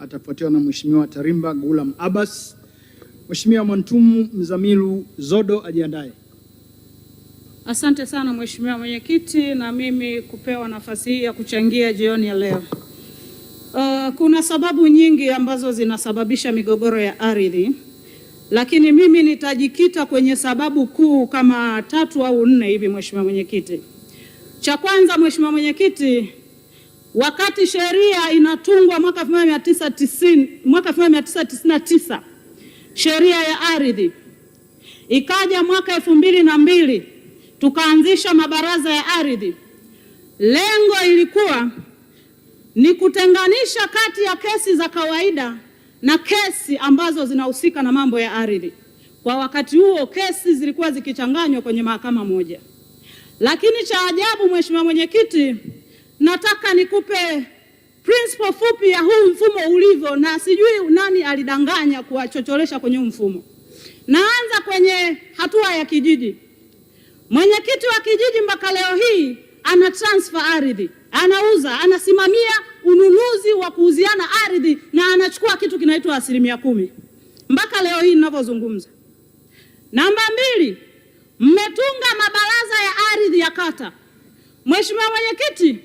atafuatiwa na Mheshimiwa Tarimba Ghulam Abbas. Mheshimiwa Mwantumu Mzamiru Zodo ajiandae. Asante sana Mheshimiwa Mwenyekiti, na mimi kupewa nafasi hii ya kuchangia jioni ya leo. Kuna sababu nyingi ambazo zinasababisha migogoro ya ardhi, lakini mimi nitajikita kwenye sababu kuu kama 3 au 4 hivi Mheshimiwa Mwenyekiti. Cha kwanza Mheshimiwa Mwenyekiti, wakati sheria inatungwa mwaka 1999 sheria ya ardhi, ikaja mwaka 2002 tukaanzisha mabaraza ya ardhi. Lengo ilikuwa ni kutenganisha kati ya kesi za kawaida na kesi ambazo zinahusika na mambo ya ardhi. Kwa wakati huo kesi zilikuwa zikichanganywa kwenye mahakama moja. Lakini cha ajabu Mheshimiwa Mwenyekiti, nataka nikupe principle fupi ya huu mfumo ulivyo, na sijui nani alidanganya kuwachocholesha kwenye mfumo. Naanza kwenye hatua ya kijiji. Mwenyekiti wa kijiji mpaka leo hii ana transfer ardhi, anauza, anasimamia ununuzi wa kuuziana ardhi na anachukua kitu kinaitwa 10% mpaka leo hii ninavyozungumza. Namba 2, mmetunga mabaraza ya ardhi ya kata. Mheshimiwa Mwenyekiti,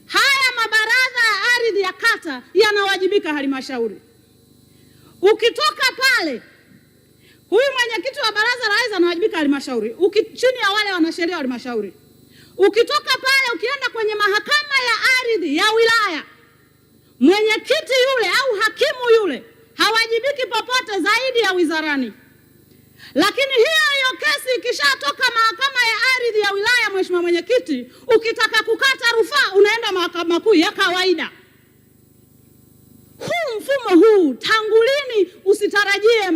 haya mabaraza ya ardhi ya kata yanawajibika halmashauri. Ukitoka pale, huyu mwenyekiti wa baraza la ardhi anawajibika halmashauri, chini ya wale wanasheria wa halmashauri. Ukitoka pale ukienda kwenye mahakama ya ardhi ya wilaya, mwenyekiti yule au hakimu yule hawajibiki popote zaidi ya wizarani. Lakini hiyo kesi ikishatoka mahakama ya ardhi ya wilaya, Mheshimiwa Mwenyekiti, ukitaka kukata rufaa unaenda mahakama kuu ya kawaida. Huu mfumo huu tangu lini usitarajie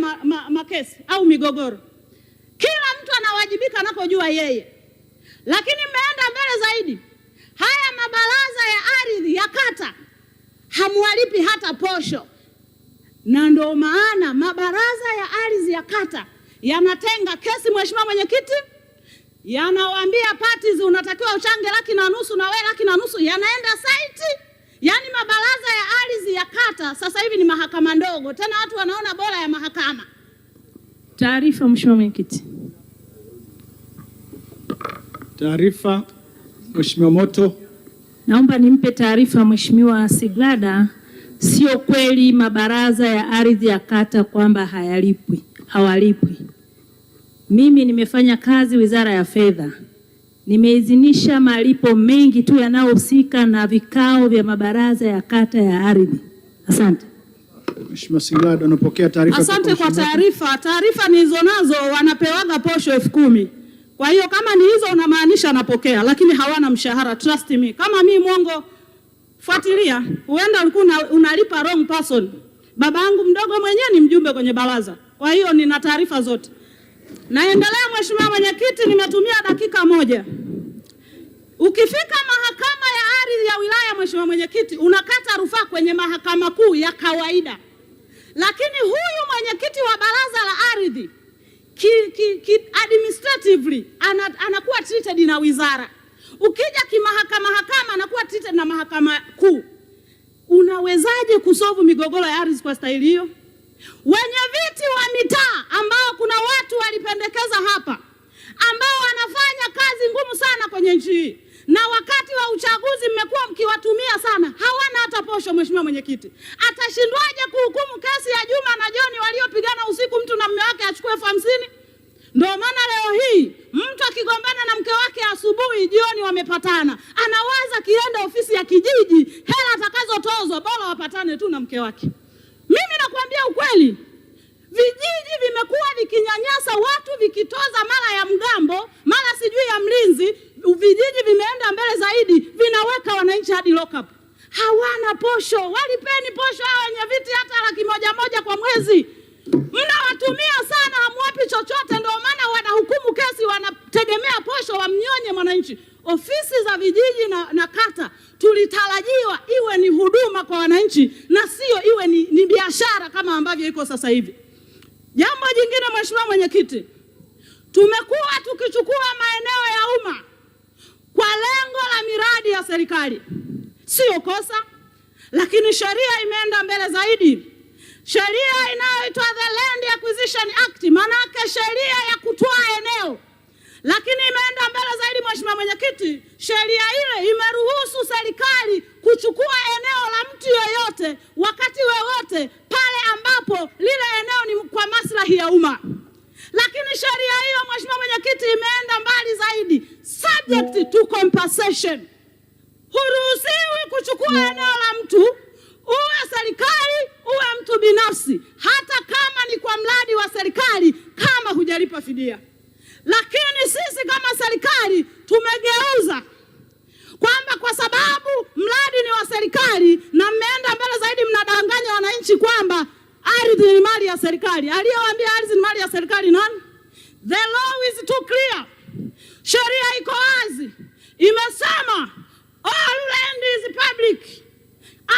makesi au migogoro? Kila mtu anawajibika anapojua yeye. Lakini mmeenda mbele zaidi. Haya mabaraza ya ardhi ya kata hamwalipi hata posho. Na ndio maana mabaraza ya ardhi ya kata yanatenga kesi Mheshimiwa Mwenyekiti, yanawaambia parties unatakiwa uchange 1,500 na wewe 1,500, yanaenda site. Yaani mabaraza ya ardhi ya kata sasa hivi ni mahakama ndogo, tena watu wanaona bora ya mahakama. Taarifa Mheshimiwa Mwenyekiti. Taarifa Mheshimiwa Moto. Naomba nimpe taarifa Mheshimiwa Sigrada, sio kweli mabaraza ya ardhi ya kata kwamba hawalipwi. Mimi nimefanya kazi Wizara ya Fedha. Nimeidhinisha malipo mengi tu yanayohusika na vikao vya mabaraza ya kata ya ardhi. Asante. Mheshimiwa Sigrada anapokea taarifa. Asante kwa taarifa. Taarifa nizo nazo wanapewaga posho 10,000. Kwa hiyo kama ni hizo unamaanisha anapokea, lakini hawana mshahara, trust me. Kama mimi mwongo, fuatilia. Huenda ulikuwa unalipa wrong person. Baba yangu mdogo mwenyewe ni mjumbe kwenye baraza. Kwa hiyo nina taarifa zote. Naendelea Mheshimiwa Mwenyekiti, nimetumia dakika 1. Ukifika mahakama ya ardhi ya wilaya Mheshimiwa Mwenyekiti, unakata rufaa kwenye mahakama kuu ya kawaida. Lakini huyu mwenyekiti wa baraza la ardhi administratively anakuwa treated na wizara. Ukija kimahakama anakuwa treated na mahakama kuu. Unawezaje kusolve migogoro ya ardhi kwa staili hiyo? Wenye viti wa mitaa ambao kuna watu walipendekeza hapa ambao wanafanya kazi ngumu sana kwenye nchi hii, na wakati wa uchaguzi mmekuwa mkiwatumia sana, hawana hata posho. Mheshimiwa Mwenyekiti, atashindwaje kuhukumu kesi ya Juma na John waliopigana usiku, mtu na mume wake achukue 50,000? Ndio maana leo hii mtu akigombana na mke wake asubuhi, jioni wamepatana, anawaza kienda ofisi ya kijiji, hela atakazotozwa bora wapatane tu na mke wake. Mimi nakwambia ukweli, vijiji vimekuwa vikinyanyasa watu, vikitoza mara ya mgambo, mara sijui ya mlinzi. Vijiji vimeenda mbele zaidi, vinaweka wananchi hadi lock up. Hawana posho. Walipeni posho hao wenye viti hata 100,000 kwa mwezi. Mnawatumia sana, hamwapi chochote, ndio maana wanahukumu kesi wanategemea posho wamnyonye mwananchi. Ofisi za vijiji na kata tulitarajiwa iwe ni huduma kwa wananchi na sio iwe ni biashara kama ambavyo iko sasa hivi. Jambo jingine Mheshimiwa Mwenyekiti, tumekuwa tukichukua maeneo ya umma kwa lengo la miradi ya serikali. Sio kosa, Lakini sheria imeenda mbele zaidi. Sheria inayoitwa the Land Acquisition Act, manake sheria ya kutoa eneo. Lakini imeenda mbele zaidi, Mheshimiwa Mwenyekiti, sheria ile imeruhusu serikali kuchukua eneo la mtu yoyote wakati wowote pale ambapo lile eneo ni kwa maslahi ya umma. Lakini sheria hiyo, Mheshimiwa Mwenyekiti, imeenda mbali zaidi, subject to compensation. Huruhusiwi kuchukua eneo la mtu, uwe serikali uwe mtu binafsi, hata kama ni kwa mradi wa serikali, kama hujalipa fidia. Lakini sisi kama serikali tumegeuza kwamba kwa sababu mradi ni wa serikali, na mmeenda mbele zaidi, mnadanganya wananchi kwamba ardhi ni mali ya serikali. Aliyewaambia ardhi ni mali ya serikali nani? The law is too clear. Sheria iko wazi, imesema all land is public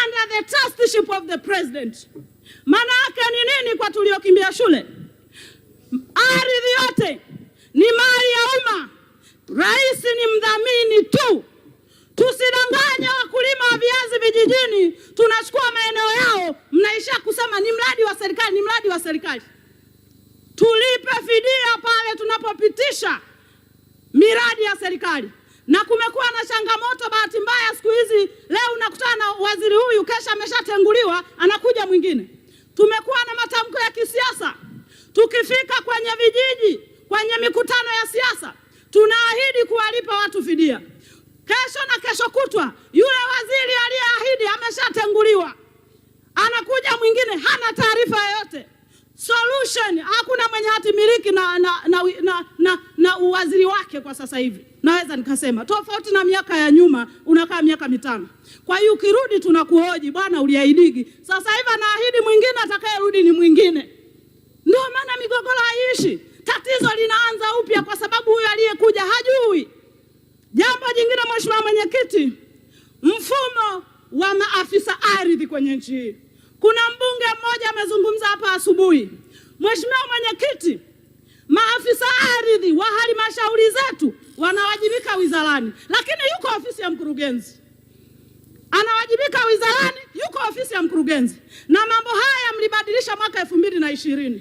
under the trusteeship of the president. Maana yake ni nini kwa tuliokimbia shule? Ardhi yote ni mali ya umma, rais ni mdhamini tu. Tusidanganye wakulima wa viazi vijijini, tunachukua maeneo yao, mnaisha kusema ni mradi wa serikali, ni mradi wa serikali. Tulipe fidia pale tunapopitisha miradi ya serikali. Na kumekuwa na changamoto, bahati mbaya siku hizi, leo unakutana na waziri huyu, kesha ameshatenguliwa, anakuja mwingine. Tumekuwa na matamko ya kisiasa. Tukifika kwenye vijiji, kwenye mikutano ya siasa, tunaahidi kuwalipa watu fidia. Kesho na kesho kutwa, yule waziri aliyeahidi ameshatenguliwa, anakuja mwingine, hana taarifa yoyote. Solution, hakuna mwenye hati miliki na uwaziri wake kwa sasa hivi. Naweza nikasema tofauti na miaka ya nyuma, unakaa miaka 5. Kwa hiyo ukirudi tunakuhoji, bwana uliahidigi. Sasa hivi anaahidi mwingine, atakayerudi ni mwingine. Ndio maana migogoro haiishi. Tatizo linaanza upya kwa sababu huyu aliyekuja hajui. Jambo jingine, Mheshimiwa Mwenyekiti, mfumo wa maafisa ardhi kwenye nchi hii. Kuna mbunge mmoja amezungumza hapa asubuhi. Mheshimiwa Mwenyekiti, maafisa ardhi wa halmashauri zetu wanawajibika wizarani, lakini yuko ofisi ya mkurugenzi. Anawajibika wizarani, yuko ofisi ya mkurugenzi. Na mambo haya mlibadilisha mwaka 2020.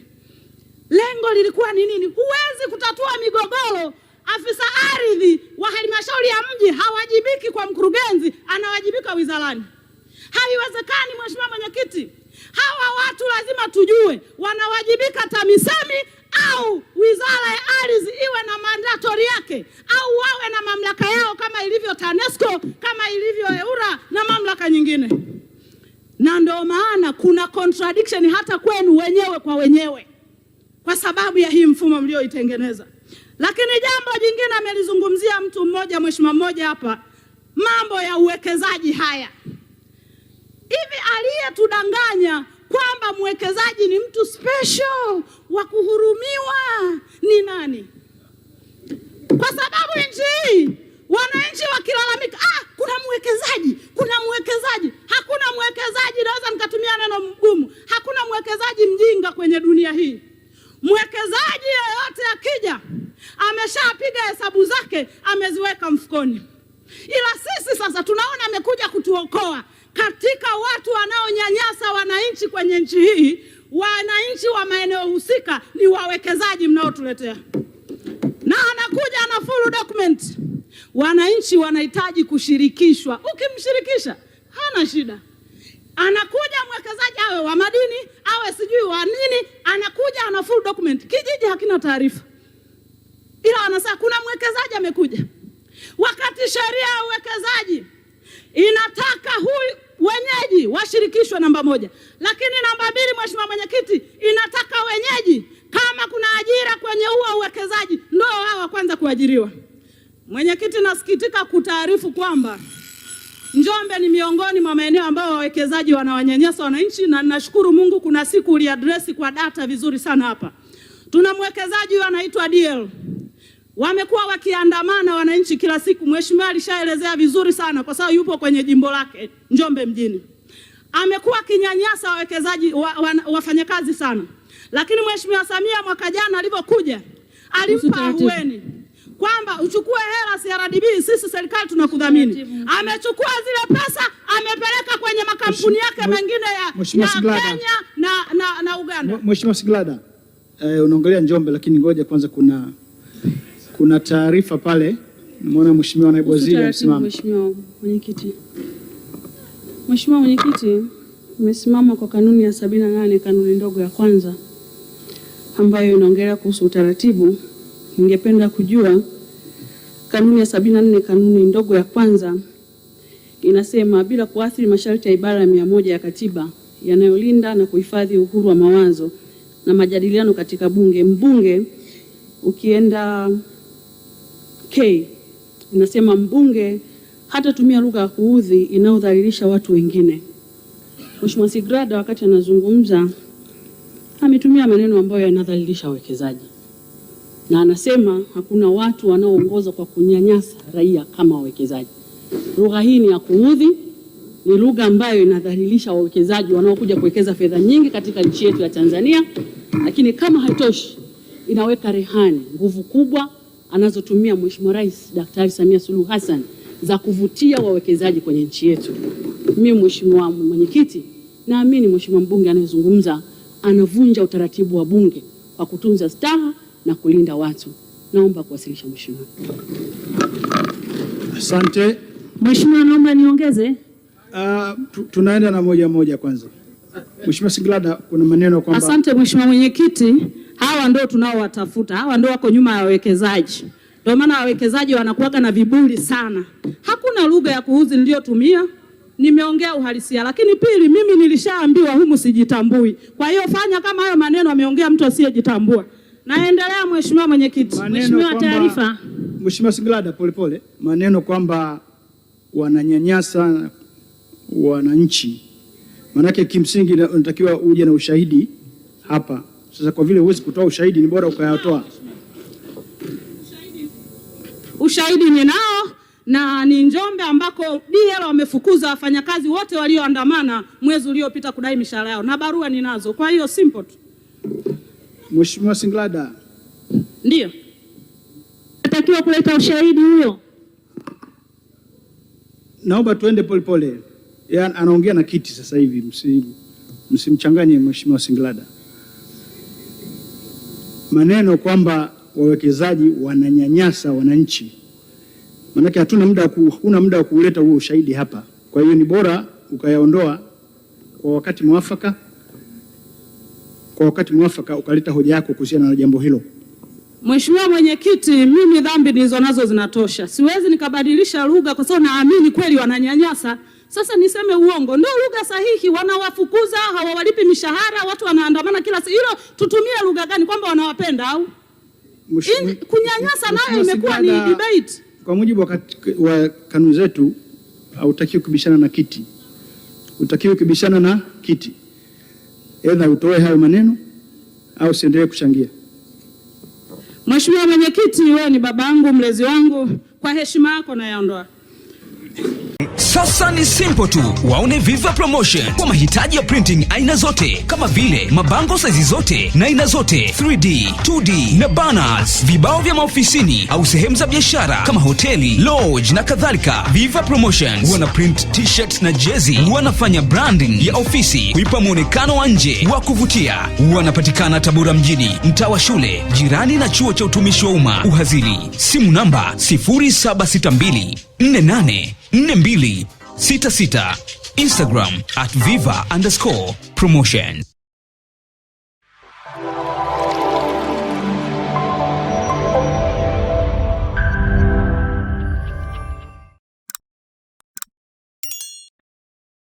Lengo lilikuwa ni nini? Huwezi kutatua migogoro afisa ardhi wa halmashauri ya mji hawajibiki kwa mkurugenzi, anawajibika wizarani. Haiwezekani, Mheshimiwa Mwenyekiti. Hawa watu lazima tujue wanawajibika TAMISEMI au wizara ya ardhi iwe na mandatory yake, au wawe na mamlaka yao kama ilivyo TANESCO, kama ilivyo EWURA na mamlaka nyingine. Na ndio maana kuna contradiction hata kwenu wenyewe kwa wenyewe kwa sababu ya hii mfumo mlioitengeneza. Lakini jambo jingine amelizungumzia mtu mmoja, mheshimiwa mmoja hapa, mambo ya uwekezaji haya. Hivi aliyetudanganya kwamba mwekezaji ni mtu special wa kuhurumiwa ni nani? Kwa sababu nchi hii wananchi wakilalamika, kuna mwekezaji, kuna mwekezaji. Hakuna mwekezaji, naweza nikatumia neno mgumu, hakuna mwekezaji mjinga kwenye dunia hii. Mwekezaji yeyote akija, ameshapiga hesabu zake, ameziweka mfukoni. Ila sisi sasa tunaona amekuja kutuokoa katika watu wanaonyanyasa wananchi kwenye nchi hii. Wananchi wa maeneo husika ni wawekezaji mnaotuletea. Na anakuja na full document. Wananchi wanahitaji kushirikishwa. Ukimshirikisha, hana shida. Anakuja mwekezaji, awe wa madini, awe sijui wa nini, anakuja ana full document. Kijiji hakina taarifa. Ila anasema kuna mwekezaji amekuja. Wakati sheria ya uwekezaji inataka wenyeji washirikishwe namba 1. Lakini namba 2, Mheshimiwa Mwenyekiti, inataka wenyeji kama kuna ajira kwenye huo uwekezaji ndio wao kwanza kuajiriwa. Mwenyekiti, nasikitika kutaarifu kwamba Njombe ni miongoni mwa maeneo ambayo wawekezaji wanawanyanyasa wananchi, na ninashukuru Mungu kuna siku uliadresi kwa data vizuri sana hapa. Tuna mwekezaji anaitwa DL. Wamekuwa wakiandamana wananchi kila siku. Mheshimiwa alishaelezea vizuri sana kwa sababu yupo kwenye jimbo lake Njombe mjini. Amekuwa akinyanyasa wawekezaji wafanyakazi sana. Lakini Mheshimiwa Samia mwaka jana alipokuja alimpa ahueni kwamba uchukue hela CRDB, sisi serikali tunakudhamini. Amechukua zile pesa amepeleka kwenye makampuni yake mengine ya Kenya na Uganda. Mheshimiwa Siglada, unaongelea Njombe, lakini ngoja kwanza, kuna taarifa pale. Nimeona Mheshimiwa Naibu Waziri amesimama. Mheshimiwa Mwenyekiti, nimesimama kwa kanuni ya 78, kanuni ndogo ya kwanza ambayo inaongelea kuhusu utaratibu. Ningependa kujua kanuni ya 74, kanuni ndogo ya kwanza inasema, bila kuathiri masharti ya ibara ya 100 ya katiba yanayolinda na kuhifadhi uhuru wa mawazo na majadiliano katika bunge, mbunge, ukienda K inasema mbunge hatatumia lugha ya kuudhi inayodhalilisha watu wengine. Mheshimiwa Sigrada wakati anazungumza ametumia maneno ambayo yanadhalilisha wawekezaji, na anasema hakuna watu wanaoongoza kwa kunyanyasa raia kama wawekezaji. Lugha hii ni ya kuudhi, ni lugha ambayo inadhalilisha wawekezaji wanaokuja kuwekeza fedha nyingi katika nchi yetu ya Tanzania, lakini kama haitoshi inaweka rehani nguvu kubwa anazotumia Mheshimiwa Rais Daktari Samia Suluhu Hassan za kuvutia wawekezaji kwenye nchi yetu. Mimi Mheshimiwa Mwenyekiti, naamini Mheshimiwa mbunge anayezungumza anavunja utaratibu wa bunge kwa kutunza staha na kulinda watu. Naomba kuwasilisha Mheshimiwa. Asante. Mheshimiwa, naomba niongeze. Tunaenda na moja kwanza. Mheshimiwa Siglada, kuna maneno kwamba... Asante Mheshimiwa Mwenyekiti, hawa ndio tunaowatafuta, hawa ndio wako nyuma ya wawekezaji. Ndio maana wawekezaji wanakuwaga na viburi sana. Hakuna lugha ya kuudhi niliyotumia, nimeongea uhalisia. Lakini pili, mimi nilishaambiwa humu sijitambui. Kwa hiyo fanya kama hayo maneno ameongea mtu asiyejitambua. Naendelea Mheshimiwa Mwenyekiti. Mheshimiwa, taarifa. Mheshimiwa Siglada, polepole. Maneno kwamba wananyanyasa wananchi, manake kimsingi unatakiwa uje na ushahidi hapa. Sasa kwa vile huwezi kutoa ushahidi, ni bora ukayatoa. Ushahidi ninao, na ni Njombe ambako DL wamefukuza wafanyakazi wote walioandamana mwezi uliopita kudai mishahara yao, na barua ninazo. Kwa hiyo simple tu. Mheshimiwa Siglada. Ndio. Natakiwa kuleta ushahidi huyo. Naomba tuende polepole. Yaani anaongea na kiti sasa hivi, msimchanganye Mheshimiwa Siglada. Maneno kwamba wawekezaji wananyanyasa wananchi, manake hatuna muda wa kuleta huo ushahidi hapa. Kwa hiyo ni bora ukayaondoa kwa wakati mwafaka, ukaleta hoja yako kuhusiana na jambo hilo. Mheshimiwa Mwenyekiti, mimi dhambi nizo nazo zinatosha. Siwezi nikabadilisha lugha kwa sababu naamini kweli wananyanyasa. Sasa niseme uongo? Ndio lugha sahihi. Wanawafukuza, hawawalipi mishahara, watu wanaandamana kila siku. Hilo tutumie lugha gani, kwamba wanawapenda au? Kunyanyasa nayo imekuwa ni debate. Kwa mujibu wa kanuni zetu, hautakiwi kubishana na kiti. Utakiwi kubishana na kiti. Aidha utoe hayo maneno au usiendelee kuchangia. Mheshimiwa Mwenyekiti, wewe ni babangu, mlezi wangu, kwa heshima yako nayaondoa. Sasa ni simple tu. Waone Viva Promotion kwa mahitaji ya printing aina zote, kama vile mabango size zote na aina zote, 3D, 2D na banners, vibao vya maofisini au sehemu za biashara kama hoteli, lodge na kadhalika. Viva Promotion wana print t-shirts na jezi, wanafanya branding ya ofisi kuipa muonekano wa nje wa kuvutia. Wanapatikana Tabora mjini, mtaa wa shule, jirani na chuo cha utumishi wa umma Uhazili. Simu namba 0762484266. Instagram @viva_promotion.